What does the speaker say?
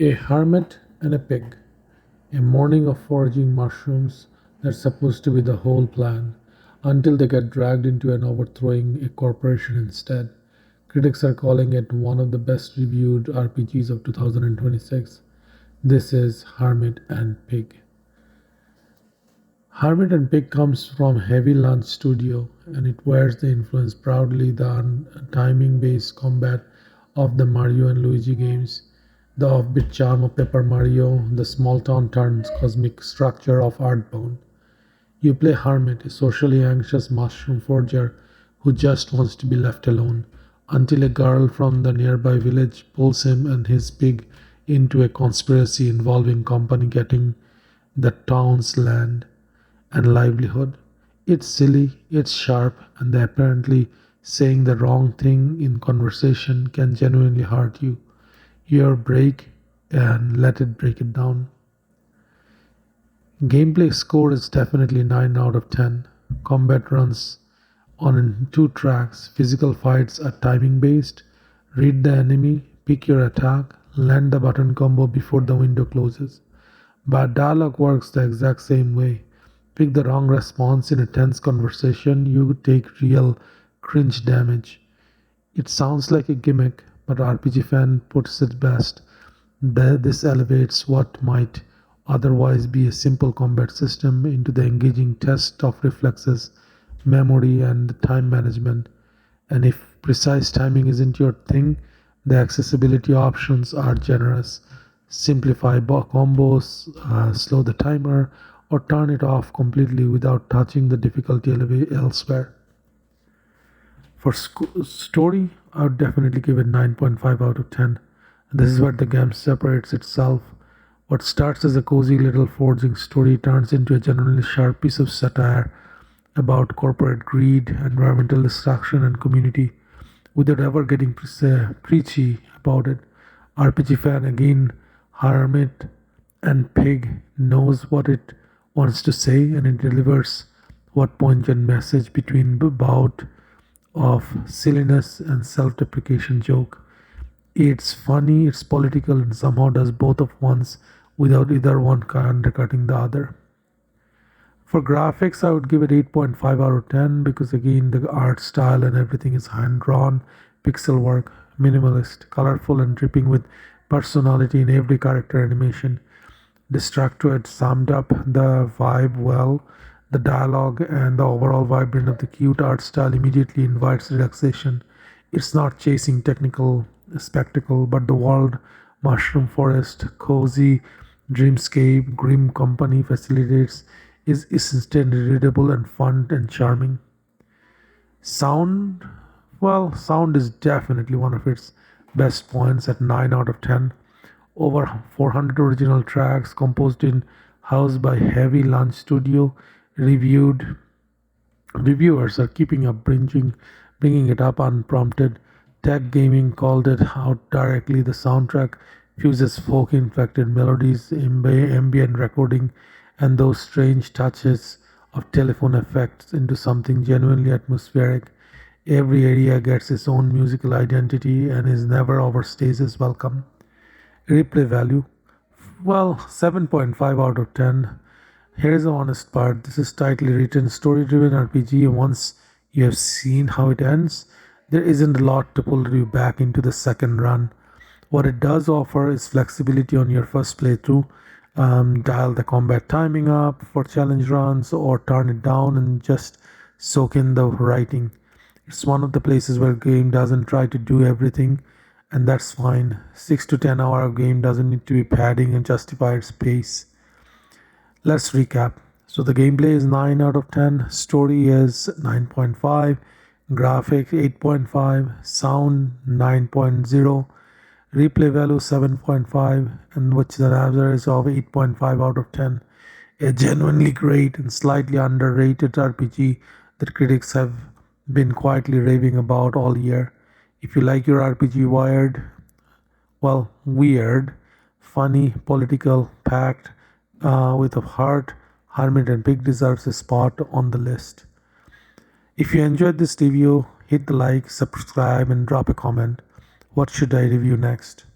A hermit and a pig. A morning of foraging mushrooms that's supposed to be the whole plan, until they get dragged into an overthrowing a corporation instead. Critics are calling it one of the best reviewed RPGs of 2026. This is Hermit and Pig. Hermit and Pig comes from Heavy Lunch Studio and it wears the influence proudly the timing based combat of the Mario and Luigi games, the offbeat charm of Paper Mario, the small town turns cosmic structure of Earthbound. You play Hermit, a socially anxious mushroom forager who just wants to be left alone, until a girl from the nearby village pulls him and his pig into a conspiracy involving company getting the town's land and livelihood. It's silly, it's sharp, and the apparently saying the wrong thing in conversation can genuinely hurt you. Your break and let it break it down. Gameplay score is definitely 9 out of 10. Combat runs on two tracks. Physical fights are timing based. Read the enemy, pick your attack, land the button combo before the window closes. But dialogue works the exact same way. Pick the wrong response in a tense conversation, you take real cringe damage. It sounds like a gimmick, but RPG fan puts it best. This elevates what might otherwise be a simple combat system into the engaging test of reflexes, memory, and time management. And if precise timing isn't your thing, the accessibility options are generous. Simplify combos, slow the timer, or turn it off completely without touching the difficulty elsewhere. For story, I would definitely give it 9.5 out of 10. This is where the game separates itself. What starts as a cozy little forging story turns into a genuinely sharp piece of satire about corporate greed, environmental destruction, and community without ever getting preachy about it. RPG fan again, Hermit and Pig knows what it wants to say and it delivers what poignant message between bout of silliness and self-deprecation joke. It's funny, it's political, and somehow does both of once without either one undercutting the other. For graphics, I would give it 8.5 out of 10 because again the art style and everything is hand drawn, pixel work, minimalist, colorful, and dripping with personality in every character animation. Distracted summed up the vibe well. The dialogue and the overall vibrance of the cute art style immediately invites relaxation. It's not chasing technical spectacle, but the world, mushroom forest, cozy dreamscape, grim company facilitates is instantly readable and fun and charming. Sound, well, sound is definitely one of its best points at 9 out of 10. Over 400 original tracks composed in house by Heavy Lunch Studio. Reviewed reviewers are keeping up, bringing it up unprompted. Tech Gaming called it out directly. The soundtrack fuses folk-inflected melodies, ambient recording, and those strange touches of telephone effects into something genuinely atmospheric. Every area gets its own musical identity and is never overstays its welcome. Replay value, well, 7.5 out of 10. Here is the honest part. This is tightly written, story driven RPG, and once you have seen how it ends, there isn't a lot to pull you back into the second run. What it does offer is flexibility on your first playthrough. Dial the combat timing up for challenge runs or turn it down and just soak in the writing. It's one of the places where game doesn't try to do everything, and that's fine. 6 to 10 hour game doesn't need to be padding and justify its pace. Let's recap. So the gameplay is 9 out of 10, story is 9.5, graphics 8.5, sound 9.0, replay value 7.5, and which is an average of 8.5 out of 10. A genuinely great and slightly underrated RPG that critics have been quietly raving about all year. If you like your RPG weird, funny, political, packed with a heart, Hermit and Pig deserves a spot on the list. If you enjoyed this review, hit the like, subscribe, and drop a comment. What should I review next?